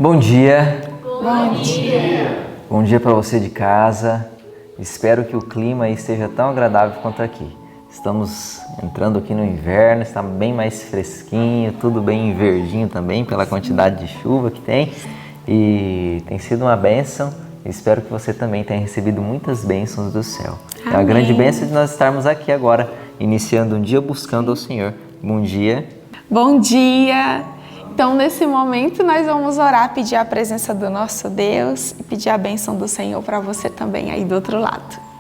Bom dia. Bom dia. Bom dia para você de casa. Espero que o clima aí esteja tão agradável quanto aqui. Estamos entrando aqui no inverno, está bem mais fresquinho, tudo bem verdinho também pela quantidade de chuva que tem. E tem sido uma bênção. Espero que você também tenha recebido muitas bênçãos do céu. Amém. É uma grande bênção de nós estarmos aqui agora, iniciando um dia buscando ao Senhor. Bom dia. Bom dia. Então, nesse momento, nós vamos orar, pedir a presença do nosso Deus e pedir a bênção do Senhor para você também aí do outro lado.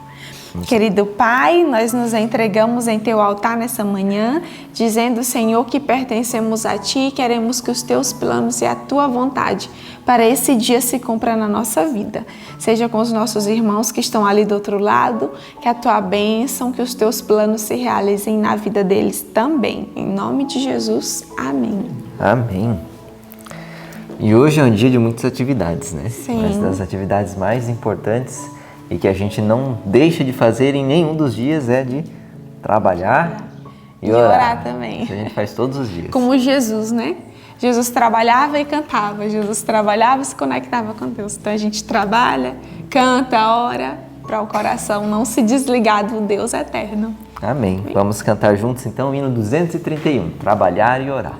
Querido Pai, nós nos entregamos em Teu altar nessa manhã, dizendo, Senhor, que pertencemos a Ti e queremos que os Teus planos e a Tua vontade para esse dia se cumpra na nossa vida. Seja com os nossos irmãos que estão ali do outro lado, que a Tua bênção, que os Teus planos se realizem na vida deles também. Em nome de Jesus, amém. Amém. E hoje é um dia de muitas atividades, né? Sim. Mas das atividades mais importantes e que a gente não deixa de fazer em nenhum dos dias é de trabalhar e orar também. Que a gente faz todos os dias. Como Jesus, né? Jesus trabalhava e cantava. Jesus trabalhava e se conectava com Deus. Então a gente trabalha, canta, ora, para o coração não se desligar do Deus eterno. Amém. Vamos cantar juntos então o hino 231, Trabalhar e Orar.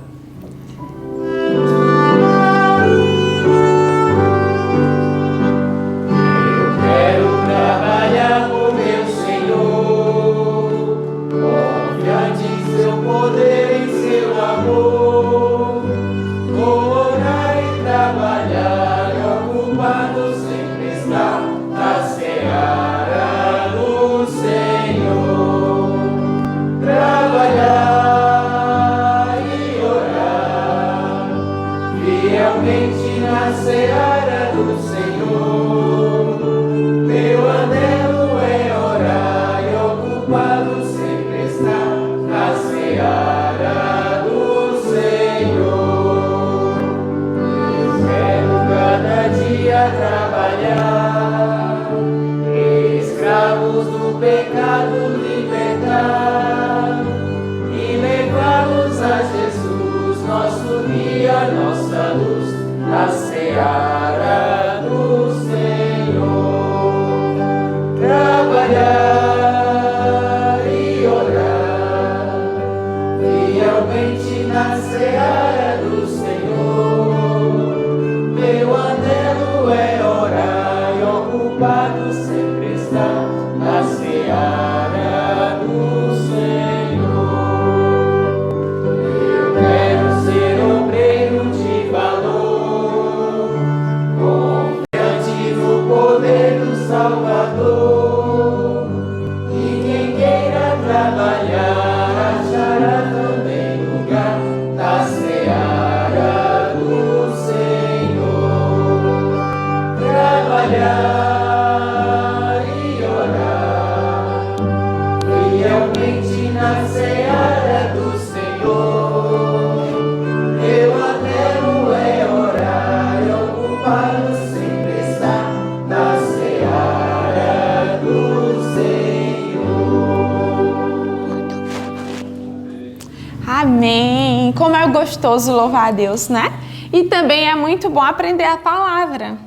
Amém! Como é gostoso louvar a Deus, né? E também é muito bom aprender a palavra.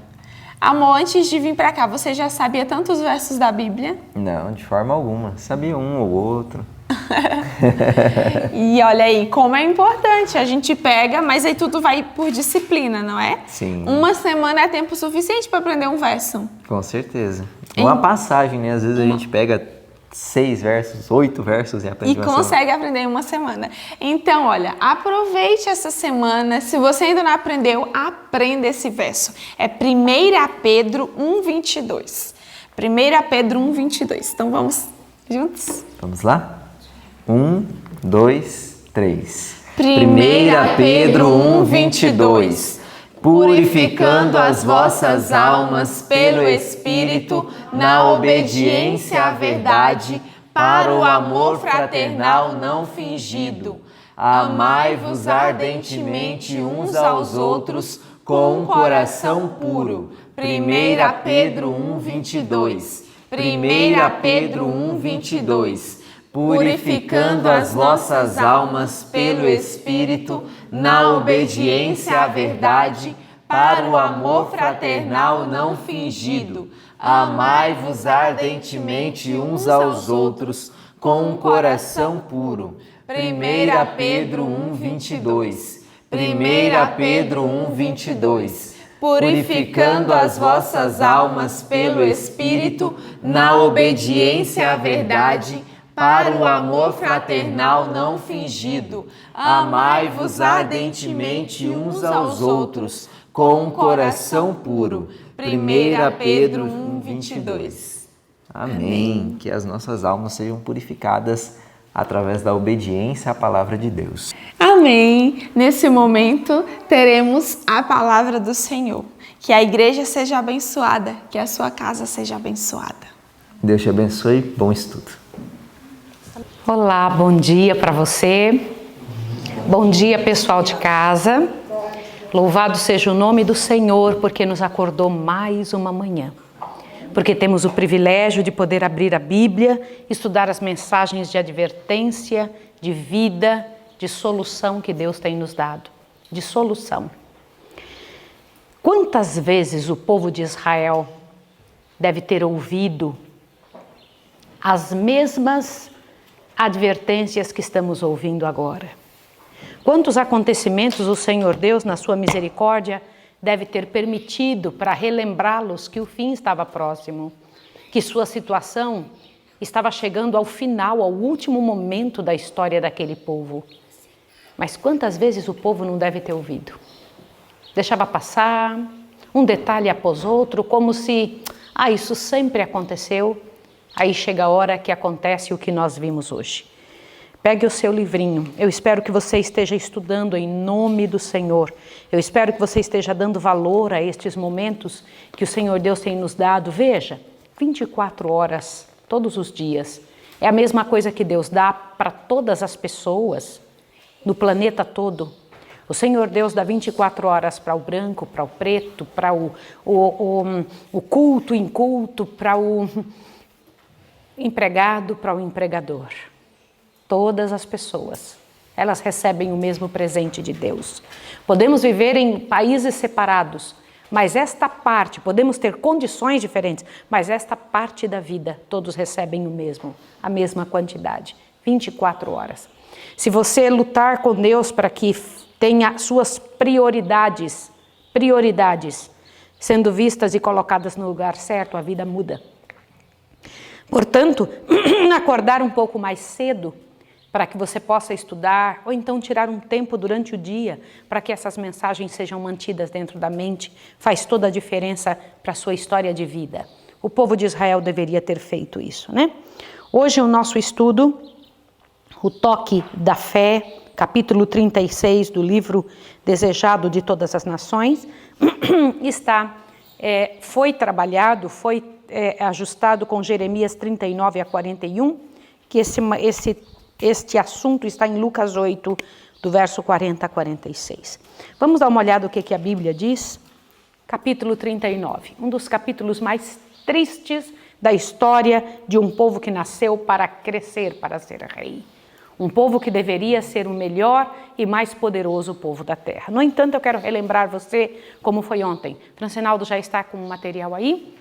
Amor, antes de vir para cá, você já sabia tantos versos da Bíblia? Não, de forma alguma. Sabia um ou outro. E olha aí, como é importante. A gente pega, mas aí tudo vai por disciplina, não é? Sim. Uma semana é tempo suficiente para aprender um verso. Com certeza. Uma passagem, né? Às vezes a gente pega 6 versos, 8 versos e aprende uma consegue aprender em uma semana. Então, olha, aproveite essa semana. Se você ainda não aprendeu, aprenda esse verso. É 1 Pedro 1:22. 1 Pedro 1:22. Então, vamos juntos? Vamos lá? 1, 2, 3. 1 Pedro 1:22. Purificando as vossas almas pelo Espírito, na obediência à verdade, para o amor fraternal não fingido. Amai-vos ardentemente uns aos outros com um coração puro. 1 Pedro 1:22. 1 Pedro 1:22. Purificando as vossas almas pelo Espírito, na obediência à verdade, para o amor fraternal não fingido. Amai-vos ardentemente uns aos outros, com um coração puro. 1 Pedro 1:22. 1 Pedro 1:22. Purificando as vossas almas pelo Espírito, na obediência à verdade, para o amor fraternal não fingido. Amai-vos ardentemente uns aos outros, com um coração puro. 1 Pedro 1:22. Amém. Que as nossas almas sejam purificadas através da obediência à palavra de Deus. Amém. Nesse momento, teremos a palavra do Senhor. Que a igreja seja abençoada, que a sua casa seja abençoada. Deus te abençoe. Bom estudo. Olá, bom dia para você. Bom dia, pessoal de casa. Louvado seja o nome do Senhor, porque nos acordou mais uma manhã. Porque temos o privilégio de poder abrir a Bíblia, estudar as mensagens de advertência, de vida, de solução que Deus tem nos dado. De solução. Quantas vezes o povo de Israel deve ter ouvido as mesmas advertências que estamos ouvindo agora? Quantos acontecimentos o Senhor Deus, na sua misericórdia, deve ter permitido para relembrá-los que o fim estava próximo, que sua situação estava chegando ao final, ao último momento da história daquele povo. Mas quantas vezes o povo não deve ter ouvido? Deixava passar, um detalhe após outro, como se, isso sempre aconteceu. Aí chega a hora que acontece o que nós vimos hoje. Pegue o seu livrinho. Eu espero que você esteja estudando em nome do Senhor. Eu espero que você esteja dando valor a estes momentos que o Senhor Deus tem nos dado. Veja, 24 horas, todos os dias. É a mesma coisa que Deus dá para todas as pessoas no planeta todo. O Senhor Deus dá 24 horas para o branco, para o preto, para o culto, inculto, para o empregado, para o empregador. Todas as pessoas, elas recebem o mesmo presente de Deus. Podemos viver em países separados, mas esta parte, podemos ter condições diferentes, mas esta parte da vida, todos recebem o mesmo, a mesma quantidade, 24 horas. Se você lutar com Deus para que tenha suas prioridades sendo vistas e colocadas no lugar certo, a vida muda. Portanto, acordar um pouco mais cedo para que você possa estudar, ou então tirar um tempo durante o dia para que essas mensagens sejam mantidas dentro da mente, faz toda a diferença para a sua história de vida. O povo de Israel deveria ter feito isso, né? Hoje o nosso estudo, o toque da fé, capítulo 36 do livro Desejado de Todas as Nações, foi trabalhado, foi ajustado com Jeremias 39 a 41, que este assunto está em Lucas 8, do verso 40 a 46. Vamos dar uma olhada no que a Bíblia diz? Capítulo 39, um dos capítulos mais tristes da história de um povo que nasceu para crescer, para ser rei. Um povo que deveria ser o melhor e mais poderoso povo da terra. No entanto, eu quero relembrar você como foi ontem. Francinaldo já está com o material aí.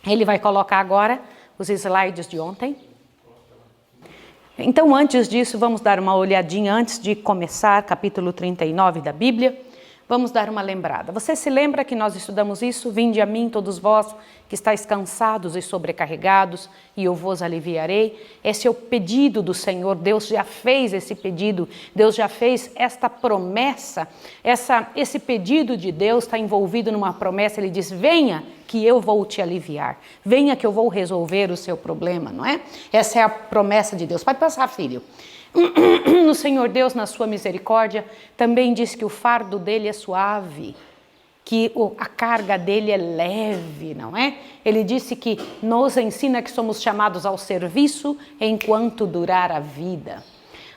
Ele vai colocar agora os slides de ontem. Então, antes disso, vamos dar uma olhadinha, antes de começar, capítulo 39 da Bíblia, vamos dar uma lembrada. Você se lembra que nós estudamos isso? Vinde a mim, todos vós que estáis cansados e sobrecarregados, e eu vos aliviarei. Esse é o pedido do Senhor, Deus já fez esse pedido, Deus já fez esta promessa, esse pedido de Deus está envolvido numa promessa, Ele diz, venha que eu vou te aliviar, venha que eu vou resolver o seu problema, não é? Essa é a promessa de Deus. Pode passar, filho. O Senhor Deus, na sua misericórdia, também diz que o fardo dele é suave, que a carga dele é leve, não é? Ele disse que nos ensina que somos chamados ao serviço enquanto durar a vida.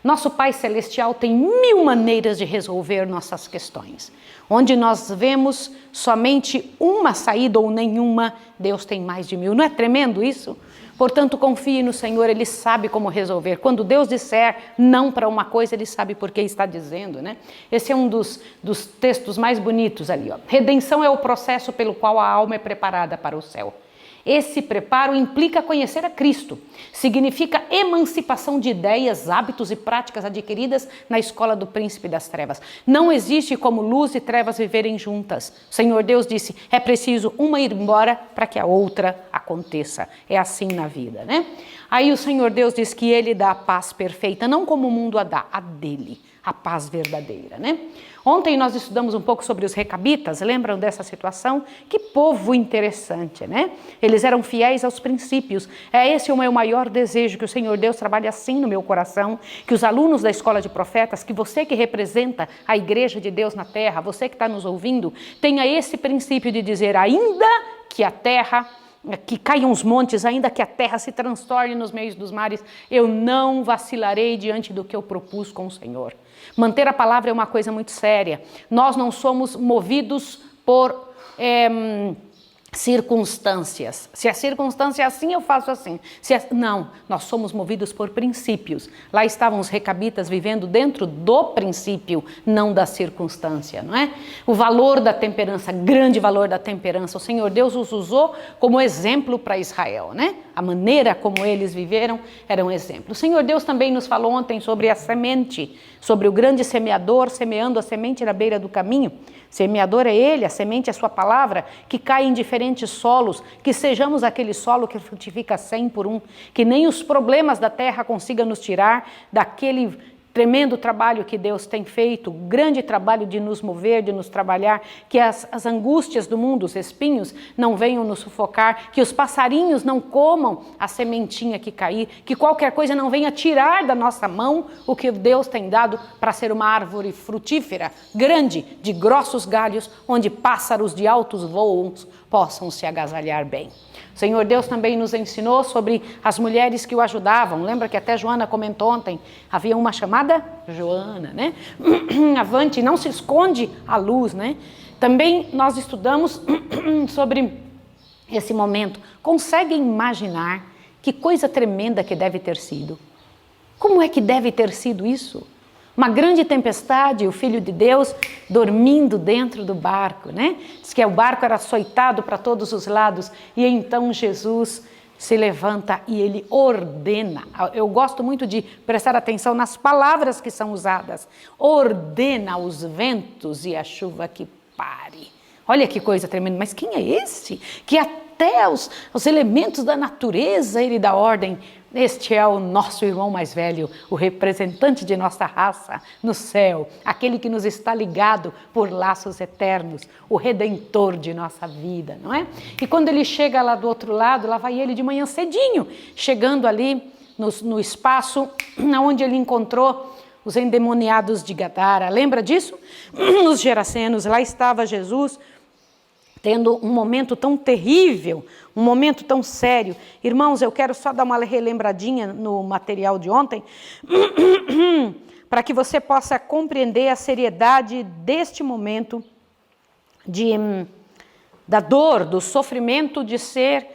Nosso Pai Celestial tem 1000 maneiras de resolver nossas questões. Onde nós vemos somente uma saída ou nenhuma, Deus tem mais de 1000. Não é tremendo isso? Portanto, confie no Senhor, Ele sabe como resolver. Quando Deus disser não para uma coisa, Ele sabe por que está dizendo, né? Esse é um dos textos mais bonitos ali, ó. Redenção é o processo pelo qual a alma é preparada para o céu. Esse preparo implica conhecer a Cristo. Significa emancipação de ideias, hábitos e práticas adquiridas na escola do príncipe das trevas. Não existe como luz e trevas viverem juntas. O Senhor Deus disse, é preciso uma ir embora para que a outra aconteça. É assim na vida, né? Aí o Senhor Deus diz que Ele dá a paz perfeita, não como o mundo a dá, a dele, a paz verdadeira, né? Ontem nós estudamos um pouco sobre os recabitas, lembram dessa situação? Que povo interessante, né? Eles eram fiéis aos princípios. É esse o meu maior desejo, que o Senhor Deus trabalhe assim no meu coração, que os alunos da escola de profetas, que você que representa a igreja de Deus na terra, você que está nos ouvindo, tenha esse princípio de dizer, ainda que a terra, que caiam os montes, ainda que a terra se transtorne nos meios dos mares, eu não vacilarei diante do que eu propus com o Senhor. Manter a palavra é uma coisa muito séria. Nós não somos movidos por circunstâncias. Se a circunstância é assim, eu faço assim. Não, nós somos movidos por princípios. Lá estavam os recabitas vivendo dentro do princípio, não da circunstância, não é? O valor da temperança, grande valor da temperança. O Senhor Deus os usou como exemplo para Israel, né? A maneira como eles viveram era um exemplo. O Senhor Deus também nos falou ontem sobre a semente, sobre o grande semeador semeando a semente na beira do caminho. Semeador é Ele, a semente é a sua palavra, que cai em diferentes solos, que sejamos aquele solo que frutifica 100 por 1, que nem os problemas da terra consigam nos tirar daquele tremendo trabalho que Deus tem feito, grande trabalho de nos mover, de nos trabalhar, que as angústias do mundo, os espinhos, não venham nos sufocar, que os passarinhos não comam a sementinha que cair, que qualquer coisa não venha tirar da nossa mão o que Deus tem dado para ser uma árvore frutífera, grande, de grossos galhos, onde pássaros de altos voos possam se agasalhar bem. O Senhor Deus também nos ensinou sobre as mulheres que o ajudavam. Lembra que até Joana comentou ontem? Havia uma chamada Joana, né? Avante, não se esconde a luz, né? Também nós estudamos sobre esse momento. Conseguem imaginar que coisa tremenda que deve ter sido? Como é que deve ter sido isso? Uma grande tempestade, o Filho de Deus dormindo dentro do barco, né? Diz que o barco era açoitado para todos os lados e então Jesus se levanta e ele ordena. Eu gosto muito de prestar atenção nas palavras que são usadas. Ordena os ventos e a chuva que pare. Olha que coisa tremenda, mas quem é esse? Que até os elementos da natureza ele dá ordem. Este é o nosso irmão mais velho, o representante de nossa raça no céu, aquele que nos está ligado por laços eternos, o redentor de nossa vida, não é? E quando ele chega lá do outro lado, lá vai ele de manhã cedinho, chegando ali no espaço onde ele encontrou os endemoniados de Gadara. Lembra disso? Nos Gerasenos, lá estava Jesus, tendo um momento tão terrível, um momento tão sério. Irmãos, eu quero só dar uma relembradinha no material de ontem, para que você possa compreender a seriedade deste momento da dor, do sofrimento de ser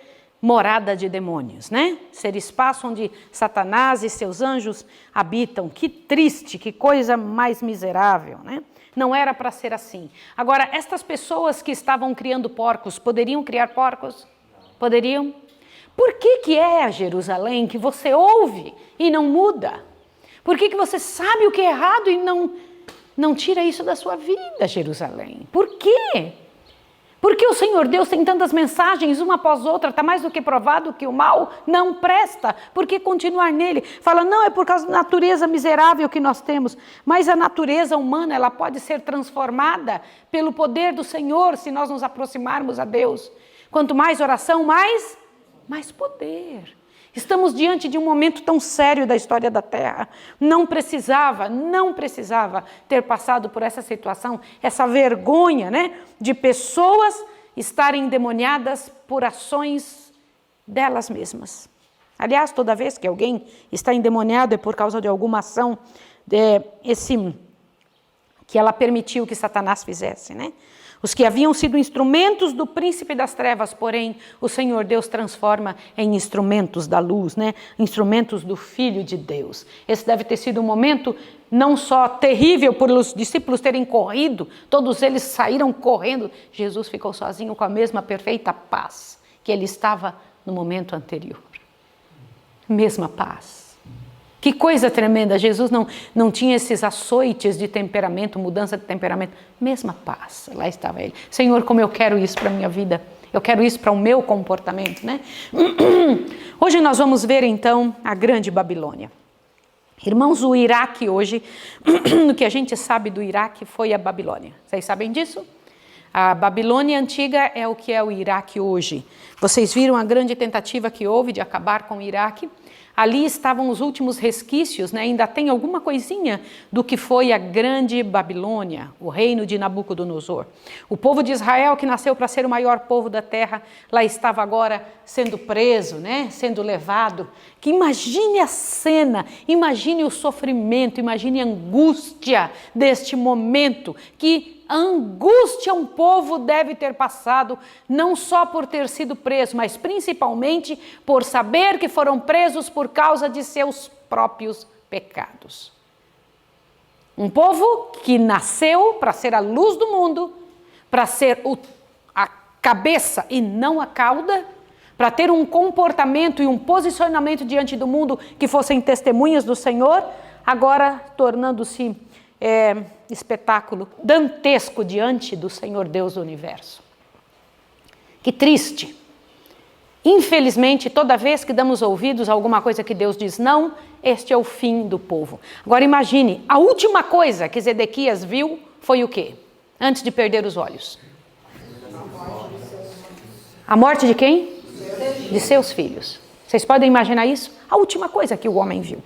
morada de demônios, né? Ser espaço onde Satanás e seus anjos habitam. Que triste, que coisa mais miserável, né? Não era para ser assim. Agora, estas pessoas que estavam criando porcos, poderiam criar porcos? Poderiam? Por que é Jerusalém que você ouve e não muda? Por que você sabe o que é errado e não tira isso da sua vida, Jerusalém? Por quê? Porque o Senhor Deus tem tantas mensagens, uma após outra, está mais do que provado que o mal não presta. Por que continuar nele? Fala, não, é por causa da natureza miserável que nós temos. Mas a natureza humana, ela pode ser transformada pelo poder do Senhor, se nós nos aproximarmos a Deus. Quanto mais oração, mais poder. Estamos diante de um momento tão sério da história da Terra. Não precisava ter passado por essa situação, essa vergonha, né, de pessoas estarem endemoniadas por ações delas mesmas. Aliás, toda vez que alguém está endemoniado é por causa de alguma ação que ela permitiu que Satanás fizesse, né? Os que haviam sido instrumentos do príncipe das trevas, porém, o Senhor Deus transforma em instrumentos da luz, né? Instrumentos do Filho de Deus. Esse deve ter sido um momento não só terrível por os discípulos terem corrido, todos eles saíram correndo. Jesus ficou sozinho com a mesma perfeita paz que ele estava no momento anterior. Mesma paz. Que coisa tremenda, Jesus não tinha esses açoites de temperamento, mudança de temperamento, mesma paz, lá estava ele. Senhor, como eu quero isso para a minha vida, eu quero isso para o meu comportamento, né? Hoje nós vamos ver então a grande Babilônia. Irmãos, o Iraque hoje, o que a gente sabe do Iraque foi a Babilônia, vocês sabem disso? A Babilônia antiga é o que é o Iraque hoje. Vocês viram a grande tentativa que houve de acabar com o Iraque? Ali estavam os últimos resquícios, né? Ainda tem alguma coisinha do que foi a grande Babilônia, o reino de Nabucodonosor. O povo de Israel, que nasceu para ser o maior povo da terra, lá estava agora sendo preso, né? Sendo levado. Que imagine a cena, imagine o sofrimento, imagine a angústia deste momento, que angústia um povo deve ter passado, não só por ter sido preso, mas principalmente por saber que foram presos por causa de seus próprios pecados. Um povo que nasceu para ser a luz do mundo, para ser a cabeça e não a cauda, para ter um comportamento e um posicionamento diante do mundo que fossem testemunhas do Senhor, agora tornando-se espetáculo dantesco diante do Senhor Deus do universo. Que triste. Infelizmente, toda vez que damos ouvidos a alguma coisa que Deus diz não, este é o fim do povo. Agora imagine, a última coisa que Zedequias viu foi o quê? Antes de perder os olhos. A morte de quem? De seus filhos. Vocês podem imaginar isso? A última coisa que o homem viu.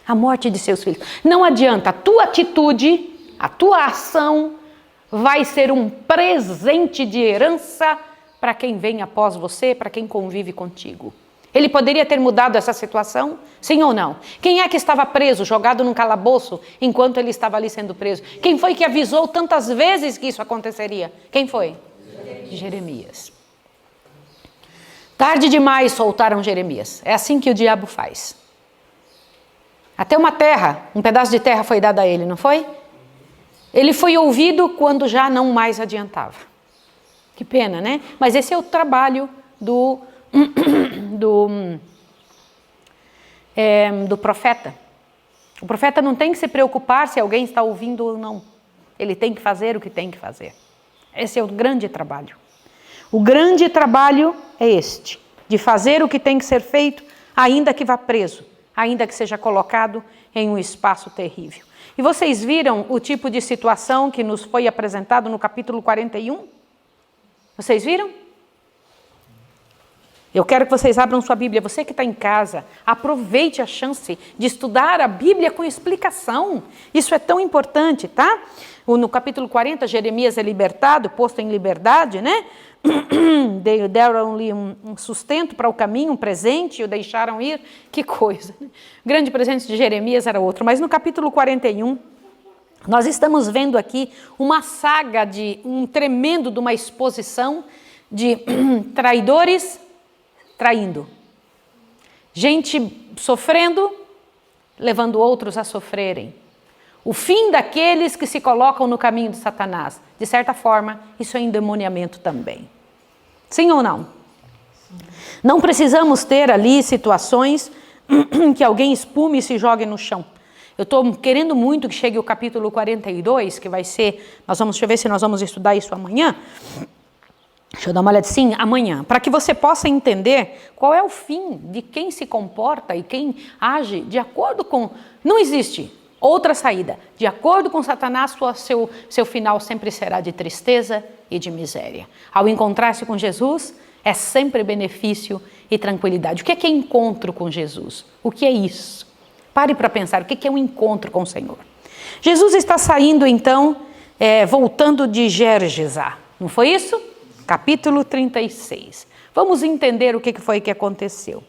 A morte de seus filhos. Não adianta, a tua atitude, a tua ação vai ser um presente de herança para quem vem após você, para quem convive contigo. Ele poderia ter mudado essa situação? Sim ou não? Quem é que estava preso, jogado num calabouço, enquanto ele estava ali sendo preso? Quem foi que avisou tantas vezes que isso aconteceria? Quem foi? Jeremias. Tarde demais soltaram Jeremias. É assim que o diabo faz. Até uma terra, um pedaço de terra foi dado a ele, não foi? Ele foi ouvido quando já não mais adiantava. Que pena, né? Mas esse é o trabalho do profeta. O profeta não tem que se preocupar se alguém está ouvindo ou não. Ele tem que fazer o que tem que fazer. Esse é o grande trabalho. O grande trabalho é este, de fazer o que tem que ser feito, ainda que vá preso, ainda que seja colocado em um espaço terrível. E vocês viram o tipo de situação que nos foi apresentado no capítulo 41? Vocês viram? Eu quero que vocês abram sua Bíblia. Você que está em casa, aproveite a chance de estudar a Bíblia com explicação. Isso é tão importante, tá? No capítulo 40, Jeremias é libertado, posto em liberdade, né? Deram-lhe um sustento para o caminho, um presente, e o deixaram ir. Que coisa, né? O grande presente de Jeremias era outro. Mas no capítulo 41, nós estamos vendo aqui uma saga de de uma exposição de traidores traindo. Gente sofrendo, levando outros a sofrerem. O fim daqueles que se colocam no caminho de Satanás. De certa forma, isso é endemoniamento também. Sim ou não? Não precisamos ter ali situações que alguém espume e se jogue no chão. Eu estou querendo muito que chegue o capítulo 42, que vai ser... deixa eu ver se nós vamos estudar isso amanhã. Deixa eu dar uma olhada, sim, amanhã, para que você possa entender qual é o fim de quem se comporta e quem age de acordo com... Não existe outra saída. De acordo com Satanás, seu final sempre será de tristeza e de miséria. Ao encontrar-se com Jesus, é sempre benefício e tranquilidade. O que é encontro com Jesus? O que é isso? Pare para pensar, o que é um encontro com o Senhor? Jesus está saindo, então, voltando de Gergesá. Não foi isso? Capítulo 36. Vamos entender o que foi que aconteceu.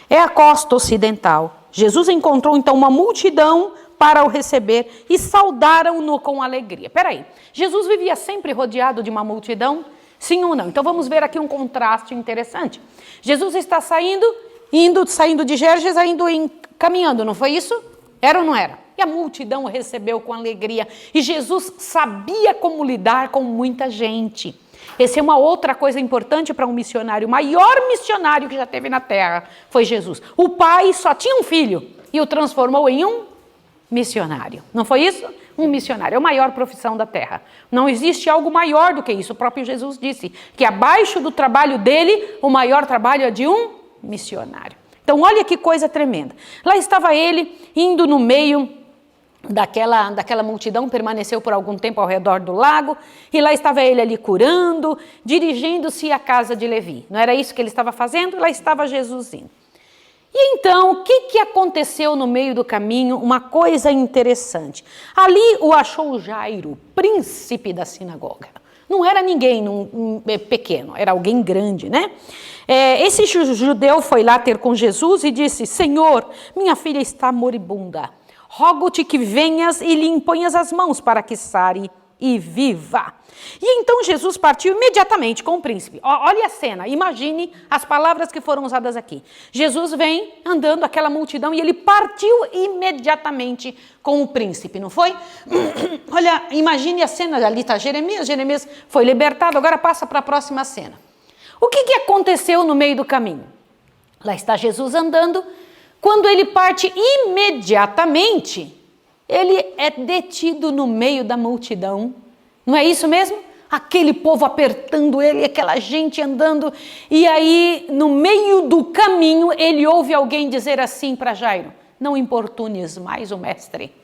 É a costa ocidental. Jesus encontrou então uma multidão para o receber e saudaram-no com alegria. Peraí, Jesus vivia sempre rodeado de uma multidão? Sim ou não? Então vamos ver aqui um contraste interessante. Jesus está saindo de Gerges, caminhando, não foi isso? Era ou não era? E a multidão o recebeu com alegria. E Jesus sabia como lidar com muita gente. Essa é uma outra coisa importante para um missionário. O maior missionário que já teve na terra foi Jesus. O pai só tinha um filho e o transformou em um missionário. Não foi isso? Um missionário. É a maior profissão da terra. Não existe algo maior do que isso. O próprio Jesus disse que abaixo do trabalho dele, o maior trabalho é de um missionário. Então olha que coisa tremenda. Lá estava ele indo no meio daquela multidão, permaneceu por algum tempo ao redor do lago, e lá estava ele ali curando, dirigindo-se à casa de Levi. Não era isso que ele estava fazendo? Lá estava Jesus indo. E então, o que aconteceu no meio do caminho? Uma coisa interessante. Ali o achou Jairo, príncipe da sinagoga. Não era ninguém pequeno, era alguém grande, né? Esse judeu foi lá ter com Jesus e disse: Senhor, minha filha está moribunda. Rogo-te que venhas e lhe imponhas as mãos para que sare e viva. E então Jesus partiu imediatamente com o príncipe. Olha a cena, imagine as palavras que foram usadas aqui. Jesus vem andando aquela multidão e ele partiu imediatamente com o príncipe, não foi? Olha, imagine a cena, ali está Jeremias foi libertado, agora passa para a próxima cena. O que aconteceu no meio do caminho? Lá está Jesus andando. Quando ele parte imediatamente, ele é detido no meio da multidão. Não é isso mesmo? Aquele povo apertando ele, aquela gente andando. E aí, no meio do caminho, ele ouve alguém dizer assim para Jairo: não importunes mais o mestre.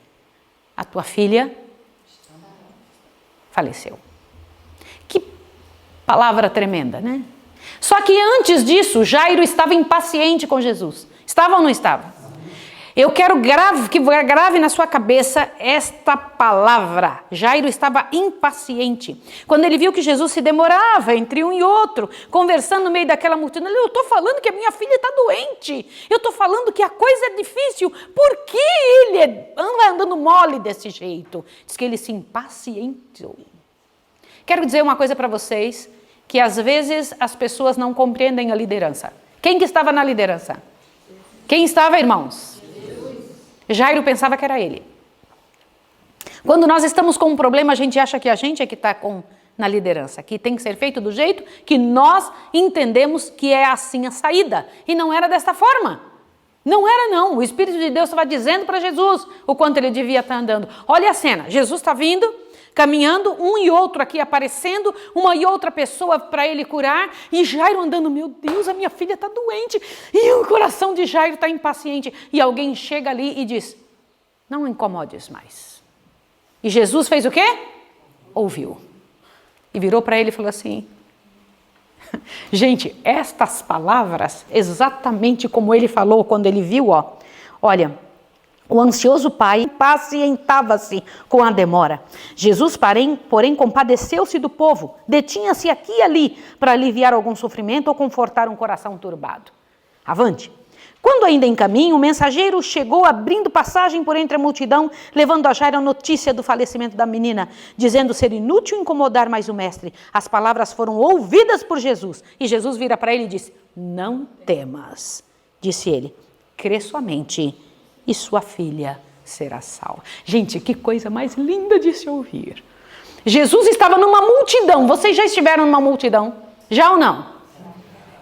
A tua filha faleceu. Que palavra tremenda, né? Só que antes disso, Jairo estava impaciente com Jesus. Estava ou não estava? Eu quero que grave na sua cabeça esta palavra. Jairo estava impaciente. Quando ele viu que Jesus se demorava entre um e outro, conversando no meio daquela multidão, eu estou falando que a minha filha está doente. Eu estou falando que a coisa é difícil. Por que ele anda andando mole desse jeito? Diz que ele se impacientou. Quero dizer uma coisa para vocês, que às vezes as pessoas não compreendem a liderança. Quem que estava na liderança? Quem estava, irmãos? Jairo pensava que era ele. Quando nós estamos com um problema, a gente acha que a gente é que está na liderança, que tem que ser feito do jeito que nós entendemos que é assim a saída. E não era desta forma. Não era não. O Espírito de Deus estava dizendo para Jesus o quanto ele devia estar andando. Olha a cena. Jesus está vindo, caminhando, um e outro aqui aparecendo, uma e outra pessoa para ele curar, e Jairo andando, meu Deus, a minha filha está doente, e o coração de Jairo está impaciente, e alguém chega ali e diz: não incomodes mais. E Jesus fez o quê? Ouviu. E virou para ele e falou assim, gente, estas palavras, exatamente como ele falou quando ele viu, olha, o ansioso pai impacientava-se com a demora. Jesus, porém, compadeceu-se do povo, detinha-se aqui e ali para aliviar algum sofrimento ou confortar um coração turbado. Avante. Quando ainda em caminho, o mensageiro chegou abrindo passagem por entre a multidão, levando a Jairo a notícia do falecimento da menina, dizendo ser inútil incomodar mais o mestre. As palavras foram ouvidas por Jesus, e Jesus vira para ele e disse: não temas, disse ele, crê somente, e sua filha será salva. Gente, que coisa mais linda de se ouvir. Jesus estava numa multidão. Vocês já estiveram numa multidão? Já ou não?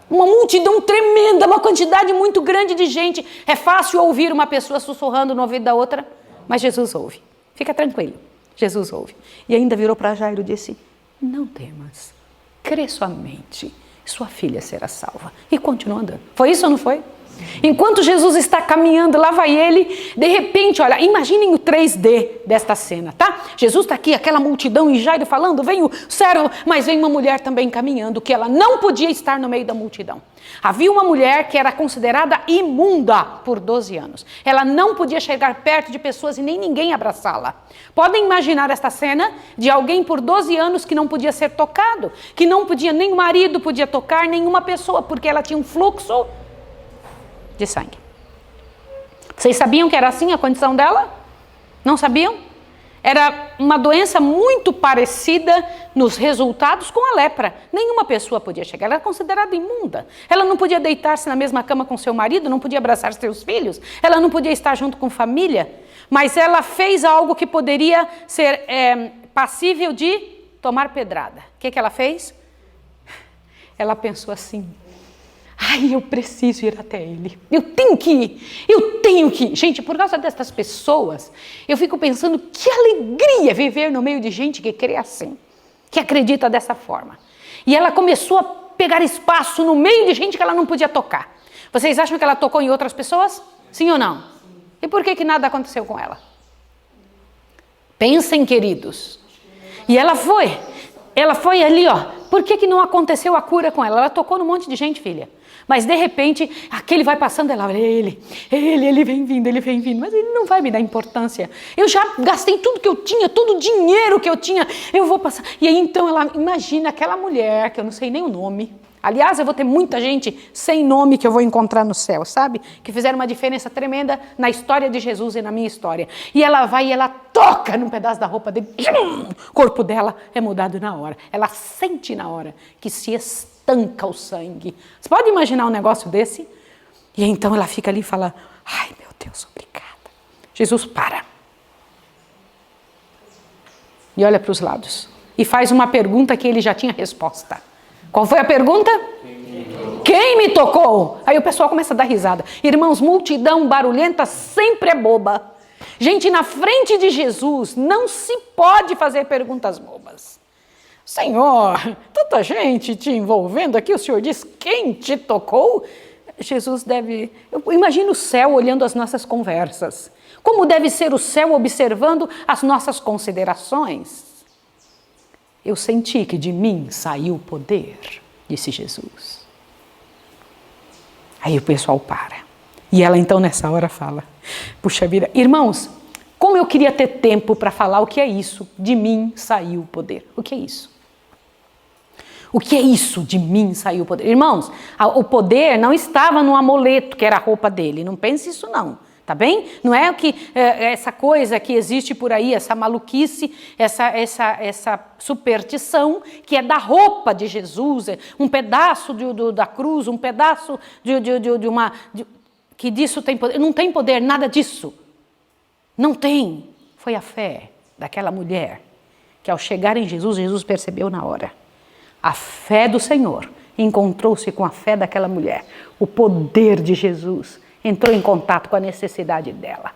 Uma multidão tremenda, uma quantidade muito grande de gente. É fácil ouvir uma pessoa sussurrando no ouvido da outra, mas Jesus ouve. Fica tranquilo, Jesus ouve. E ainda virou para Jairo e disse: não temas, crê somente, sua filha será salva. E continuou andando. Foi isso ou não foi? Enquanto Jesus está caminhando, lá vai ele, de repente, olha, imaginem o 3D desta cena, tá? Jesus está aqui, aquela multidão, e Jairo falando, vem o servo, mas vem uma mulher também caminhando, que ela não podia estar no meio da multidão. Havia uma mulher que era considerada imunda por 12 anos. Ela não podia chegar perto de pessoas e nem ninguém abraçá-la. Podem imaginar esta cena de alguém por 12 anos que não podia ser tocado, que não podia, nem o marido podia tocar, nenhuma pessoa, porque ela tinha um fluxo de sangue. Vocês sabiam que era assim a condição dela? Não sabiam? Era uma doença muito parecida nos resultados com a lepra. Nenhuma pessoa podia chegar, ela era considerada imunda. Ela não podia deitar-se na mesma cama com seu marido, não podia abraçar seus filhos, ela não podia estar junto com família. Mas ela fez algo que poderia ser passível de tomar pedrada. O que ela fez? Ela pensou assim: ai, eu preciso ir até ele. Eu tenho que ir. Eu tenho que ir. Gente, por causa dessas pessoas, eu fico pensando que alegria viver no meio de gente que crê assim, que acredita dessa forma. E ela começou a pegar espaço no meio de gente que ela não podia tocar. Vocês acham que ela tocou em outras pessoas? Sim ou não? E por que nada aconteceu com ela? Pensem, queridos. E ela foi ali, ó. Por que não aconteceu a cura com ela? Ela tocou num monte de gente, filha. Mas de repente, aquele vai passando, ela olha, ele vem vindo, mas ele não vai me dar importância. Eu já gastei tudo que eu tinha, todo o dinheiro que eu tinha, eu vou passar. E aí então ela imagina aquela mulher, que eu não sei nem o nome. Aliás, eu vou ter muita gente sem nome que eu vou encontrar no céu, sabe? Que fizeram uma diferença tremenda na história de Jesus e na minha história. E ela vai e ela toca num pedaço da roupa dele, o corpo dela é mudado na hora. Ela sente na hora que se estanca o sangue. Você pode imaginar um negócio desse? E então ela fica ali e fala, ai meu Deus, obrigada. Jesus para. E olha para os lados. E faz uma pergunta que ele já tinha resposta. Qual foi a pergunta? Quem me tocou? Aí o pessoal começa a dar risada. Irmãos, multidão barulhenta sempre é boba. Gente, na frente de Jesus não se pode fazer perguntas bobas. Senhor, tanta gente te envolvendo aqui, o Senhor diz quem te tocou? Jesus deve... Eu imagino o céu olhando as nossas conversas. Como deve ser o céu observando as nossas considerações? Eu senti que de mim saiu o poder, disse Jesus. Aí o pessoal para. E ela então nessa hora fala, puxa vida, irmãos, como eu queria ter tempo para falar o que é isso, de mim saiu o poder. O que é isso? O que é isso, de mim saiu o poder? Irmãos, o poder não estava no amuleto que era a roupa dele, não pense isso não. Tá bem? Não é que essa coisa que existe por aí, essa maluquice, essa superstição que é da roupa de Jesus, um pedaço da cruz, um pedaço que disso tem poder. Não tem poder, nada disso. Não tem. Foi a fé daquela mulher que ao chegar em Jesus, Jesus percebeu na hora. A fé do Senhor encontrou-se com a fé daquela mulher. O poder de Jesus entrou em contato com a necessidade dela.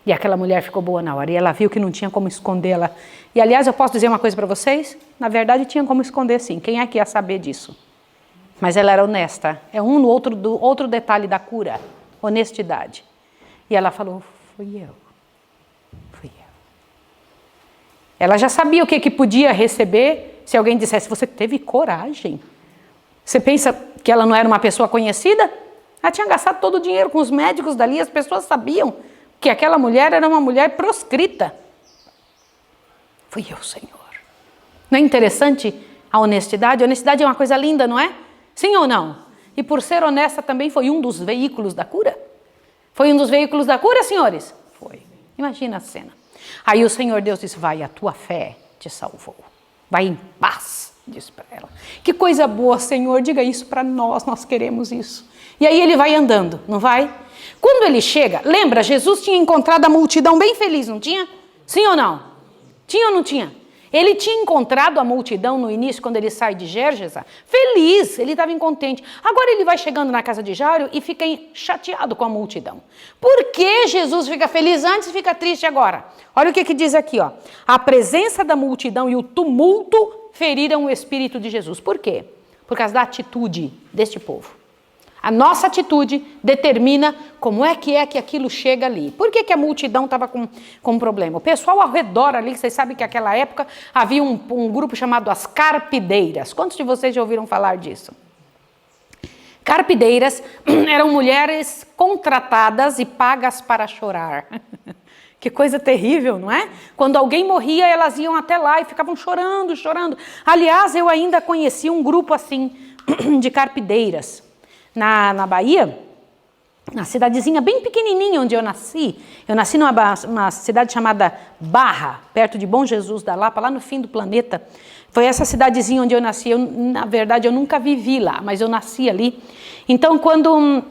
E aquela mulher ficou boa na hora. E ela viu que não tinha como escondê-la. E aliás, eu posso dizer uma coisa para vocês? Na verdade, tinha como esconder sim. Quem é que ia saber disso? Mas ela era honesta. É outro detalhe da cura. Honestidade. E ela falou, fui eu. Ela já sabia o que podia receber se alguém dissesse, você teve coragem. Você pensa que ela não era uma pessoa conhecida? Ela tinha gastado todo o dinheiro com os médicos dali, as pessoas sabiam que aquela mulher era uma mulher proscrita. Fui eu, Senhor. Não é interessante a honestidade? A honestidade é uma coisa linda, não é? Sim ou não? E por ser honesta também foi um dos veículos da cura? Foi um dos veículos da cura, senhores? Foi. Imagina a cena. Aí o Senhor Deus disse, vai, a tua fé te salvou. Vai em paz, disse para ela. Que coisa boa, Senhor, diga isso para nós queremos isso. E aí ele vai andando, não vai? Quando ele chega, lembra, Jesus tinha encontrado a multidão bem feliz, não tinha? Sim ou não? Tinha ou não tinha? Ele tinha encontrado a multidão no início, quando ele sai de Gérgesa, feliz, ele estava contente. Agora ele vai chegando na casa de Jairo e fica chateado com a multidão. Por que Jesus fica feliz antes e fica triste agora? Olha o que diz aqui, ó. A presença da multidão e o tumulto feriram o Espírito de Jesus. Por quê? Por causa da atitude deste povo. A nossa atitude determina como é que aquilo chega ali. Por que a multidão estava com um problema? O pessoal ao redor ali, vocês sabem que naquela época havia um grupo chamado as carpideiras. Quantos de vocês já ouviram falar disso? Carpideiras eram mulheres contratadas e pagas para chorar. Que coisa terrível, não é? Quando alguém morria, elas iam até lá e ficavam chorando, chorando. Aliás, eu ainda conheci um grupo assim de carpideiras. Na Bahia, na cidadezinha bem pequenininha onde eu nasci. Eu nasci numa cidade chamada Barra, perto de Bom Jesus da Lapa, lá no fim do planeta. Foi essa cidadezinha onde eu nasci. Na verdade, eu nunca vivi lá, mas eu nasci ali. Então, quando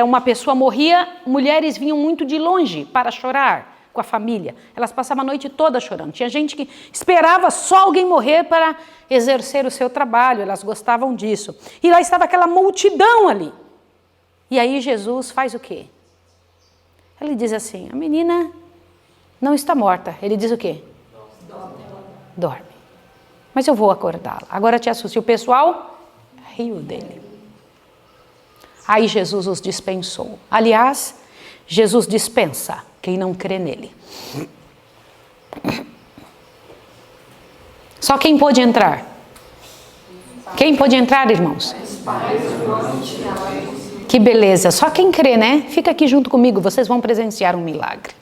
uma pessoa morria, mulheres vinham muito de longe para chorar com a família. Elas passavam a noite toda chorando. Tinha gente que esperava só alguém morrer para exercer o seu trabalho. Elas gostavam disso. E lá estava aquela multidão ali. E aí Jesus faz o quê? Ele diz assim, a menina não está morta. Ele diz o quê? Dorme. Mas eu vou acordá-la. Agora te assuste. O pessoal riu dele. Aí Jesus os dispensou. Aliás, Jesus dispensa quem não crê nele. Só quem pôde entrar? Quem pôde entrar, irmãos? Que beleza, só quem crê, né? Fica aqui junto comigo, vocês vão presenciar um milagre.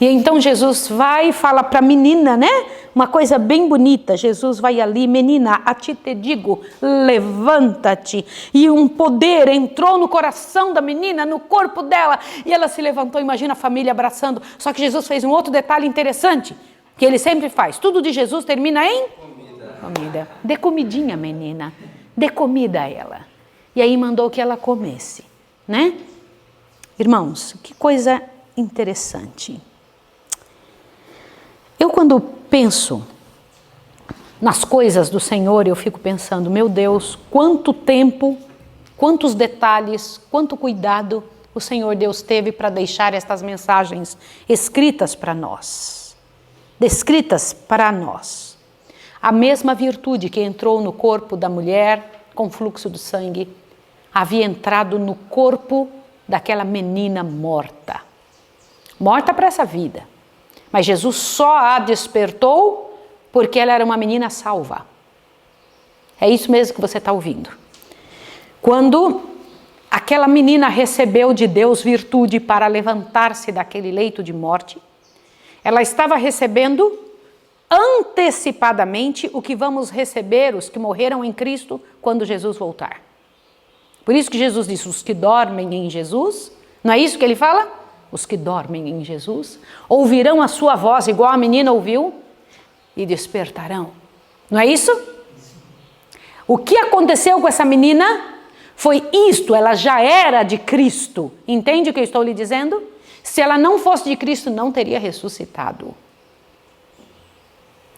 E então Jesus vai e fala para a menina, né? Uma coisa bem bonita. Jesus vai ali, menina, a ti te digo, levanta-te. E um poder entrou no coração da menina, no corpo dela. E ela se levantou, imagina a família abraçando. Só que Jesus fez um outro detalhe interessante, que ele sempre faz. Tudo de Jesus termina em? Comida. Dê comidinha, menina. Dê comida a ela. E aí mandou que ela comesse, né? Irmãos, que coisa interessante. Eu quando penso nas coisas do Senhor, eu fico pensando, meu Deus, quanto tempo, quantos detalhes, quanto cuidado o Senhor Deus teve para deixar estas mensagens escritas para nós, descritas para nós. A mesma virtude que entrou no corpo da mulher com fluxo de sangue, havia entrado no corpo daquela menina morta. Morta para essa vida. Mas Jesus só a despertou porque ela era uma menina salva. É isso mesmo que você está ouvindo. Quando aquela menina recebeu de Deus virtude para levantar-se daquele leito de morte, ela estava recebendo antecipadamente o que vamos receber, os que morreram em Cristo, quando Jesus voltar. Por isso que Jesus disse, os que dormem em Jesus, não é isso que ele fala? Os que dormem em Jesus, ouvirão a sua voz, igual a menina ouviu, e despertarão. Não é isso? O que aconteceu com essa menina foi isto, ela já era de Cristo. Entende o que eu estou lhe dizendo? Se ela não fosse de Cristo, não teria ressuscitado.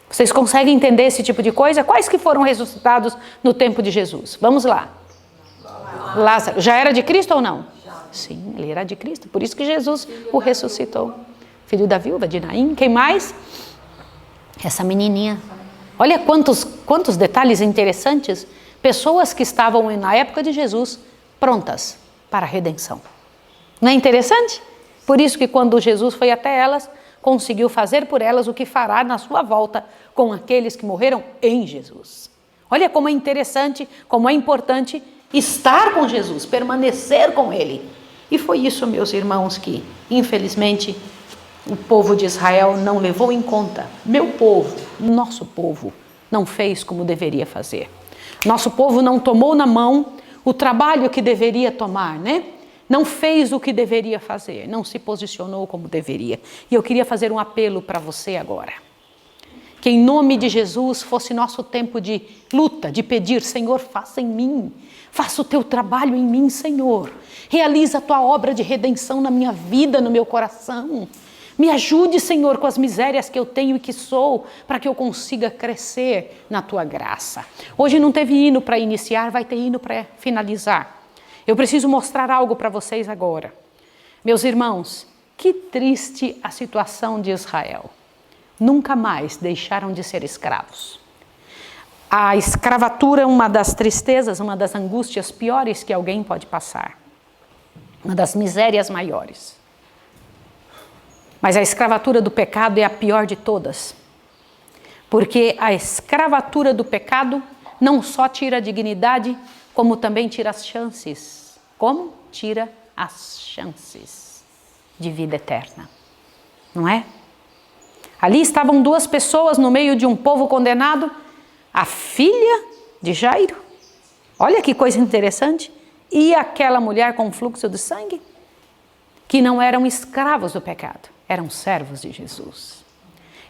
Vocês conseguem entender esse tipo de coisa? Quais que foram ressuscitados no tempo de Jesus? Vamos lá. Lázaro. Já era de Cristo ou não? Sim, ele era de Cristo. Por isso que Jesus o ressuscitou. Filho da viúva de Naim. Quem mais? Essa menininha. Olha quantos detalhes interessantes. Pessoas que estavam na época de Jesus prontas para a redenção. Não é interessante? Por isso que quando Jesus foi até elas, conseguiu fazer por elas o que fará na sua volta com aqueles que morreram em Jesus. Olha como é interessante, como é importante estar com Jesus, permanecer com Ele. E foi isso, meus irmãos, que infelizmente o povo de Israel não levou em conta. Meu povo, nosso povo, não fez como deveria fazer. Nosso povo não tomou na mão o trabalho que deveria tomar, né? Não fez o que deveria fazer, não se posicionou como deveria. E eu queria fazer um apelo para você agora. Que em nome de Jesus fosse nosso tempo de luta, de pedir, Senhor, faça em mim, faça o teu trabalho em mim, Senhor. Realiza a tua obra de redenção na minha vida, no meu coração. Me ajude, Senhor, com as misérias que eu tenho e que sou, para que eu consiga crescer na tua graça. Hoje não teve hino para iniciar, vai ter hino para finalizar. Eu preciso mostrar algo para vocês agora. Meus irmãos, que triste a situação de Israel. Nunca mais deixaram de ser escravos. A escravatura é uma das tristezas, uma das angústias piores que alguém pode passar. Uma das misérias maiores. Mas a escravatura do pecado é a pior de todas. Porque a escravatura do pecado não só tira a dignidade, como também tira as chances. Como? Tira as chances de vida eterna. Não é? Ali estavam duas pessoas no meio de um povo condenado. A filha de Jairo. Olha que coisa interessante. E aquela mulher com fluxo de sangue. que não eram escravos do pecado, eram servos de Jesus.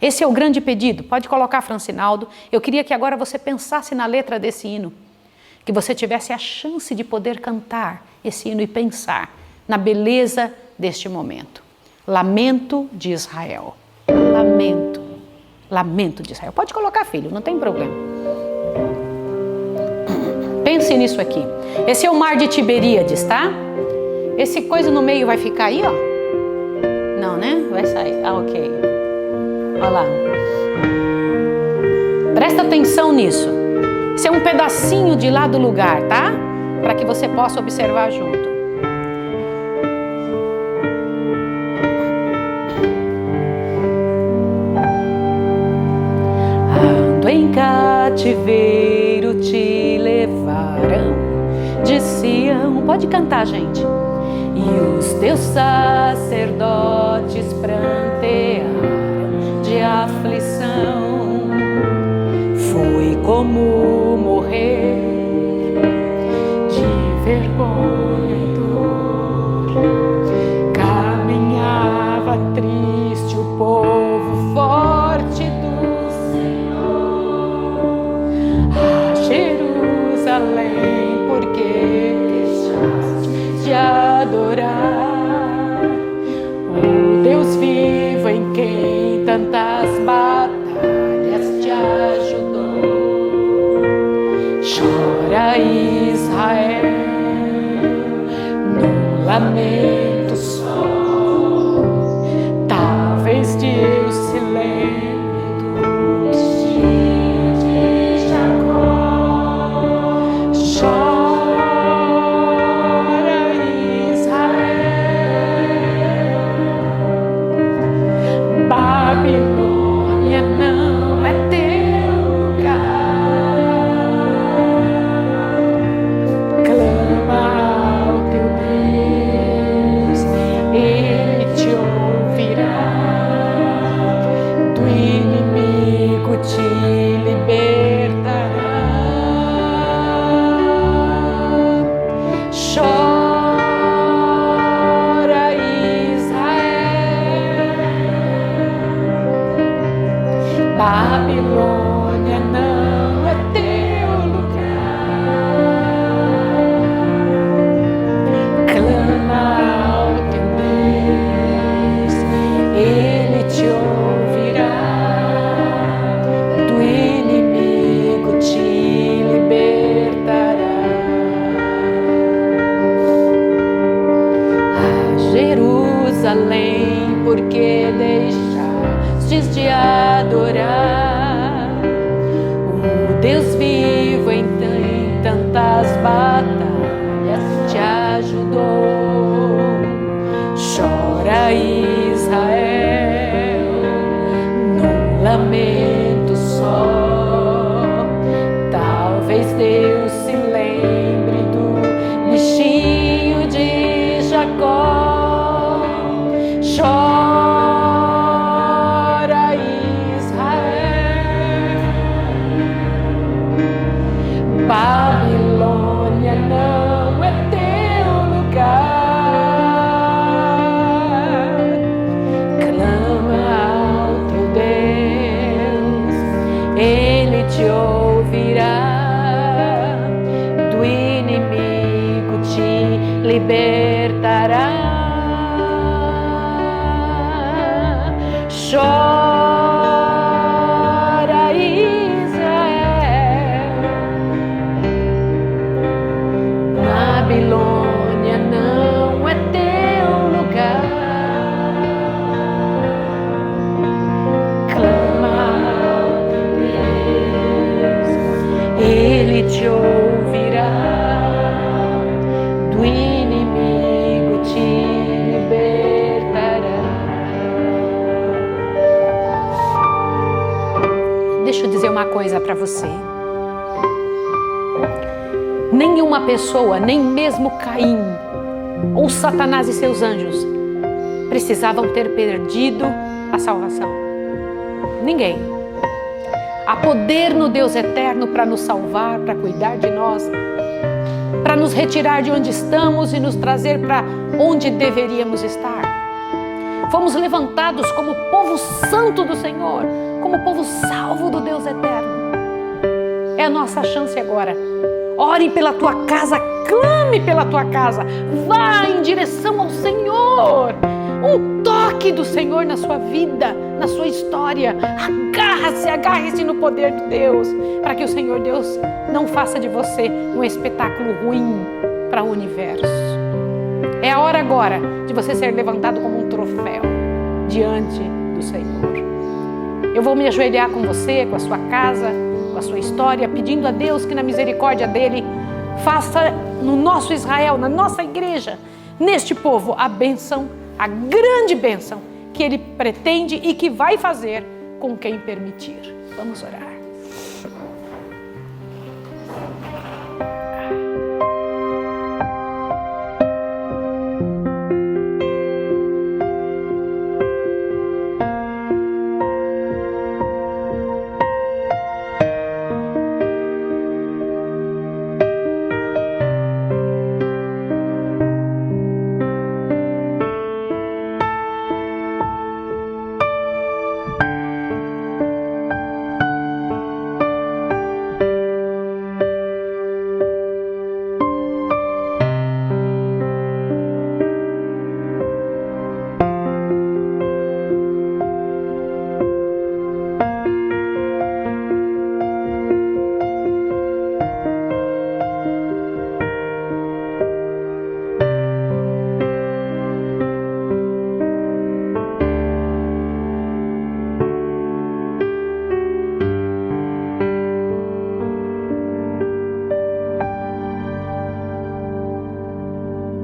Esse é o grande pedido. Pode colocar, Francinaldo. Eu queria que agora você pensasse na letra desse hino, que você tivesse a chance de poder cantar esse hino e pensar na beleza deste momento. Lamento de Israel. Lamento. Lamento de Israel. Pode colocar, filho, não tem problema. Pense nisso aqui. Esse é o mar de Tiberíades, tá? Esse coisa no meio vai ficar aí, ó? Não, né? Vai sair. Ah, ok. Olha lá. Presta atenção nisso. Esse é um pedacinho de lá do lugar, tá? Para que você possa observar junto. Ando em cativeiro, te levarão de Sião. Pode cantar, gente. E os teus sacerdotes prantearam de aflição. Foi como morrer de vergonha e dor. Caminhava triste o povo forte do Senhor a Jerusalém, porque deixaste de adorar o Deus vivo em quem tantas batalhas te ajudou. Chora Israel num lamento só, talvez Deus se lembre do destino de Jacó. Chora Israel, Babilônia não é teu lugar. Clama ao teu Deus, Ele te ouvirá. Do inimigo te libertará. Chora Israel, Babilônia não é teu lugar. Clama ao teu Deus, Ele te ouvirá. Do inimigo te libertará. Ah, Jerusalém, porque deixastes de adorar o Deus vivo em tantas batalhas te ajudou. Chora Israel num lamento só, talvez Deus se lembre do bichinho de Jacó. Chora Israel, Babilônia não é teu lugar. Clama ao teu Deus, Ele te ouvirá. Do inimigo te libertará. Chora Israel, Babilônia não é teu lugar. Clama ao teu Deus, Ele te ouvirá. Do inimigo te libertará. Deixa eu dizer uma coisa para você. Nenhuma pessoa, nem mesmo Caim ou Satanás e seus anjos, precisavam ter perdido a salvação. Ninguém. Há poder no Deus eterno para nos salvar, para cuidar de nós, para nos retirar de onde estamos e nos trazer para onde deveríamos estar. Fomos levantados como povo santo do Senhor, como povo salvo do Deus eterno. É a nossa chance agora. Ore pela tua casa, clame pela tua casa, vá em direção ao Senhor. Um toque do Senhor na sua vida, na sua história. Agarre-se no poder de Deus, para que o Senhor Deus não faça de você um espetáculo ruim para o universo. É a hora agora de você ser levantado como um troféu diante do Senhor. Eu vou me ajoelhar com você, com a sua casa, com a sua história, pedindo a Deus que na misericórdia dele faça no nosso Israel, na nossa igreja, neste povo, a bênção, a grande bênção que ele pretende e que vai fazer com quem permitir. Vamos orar.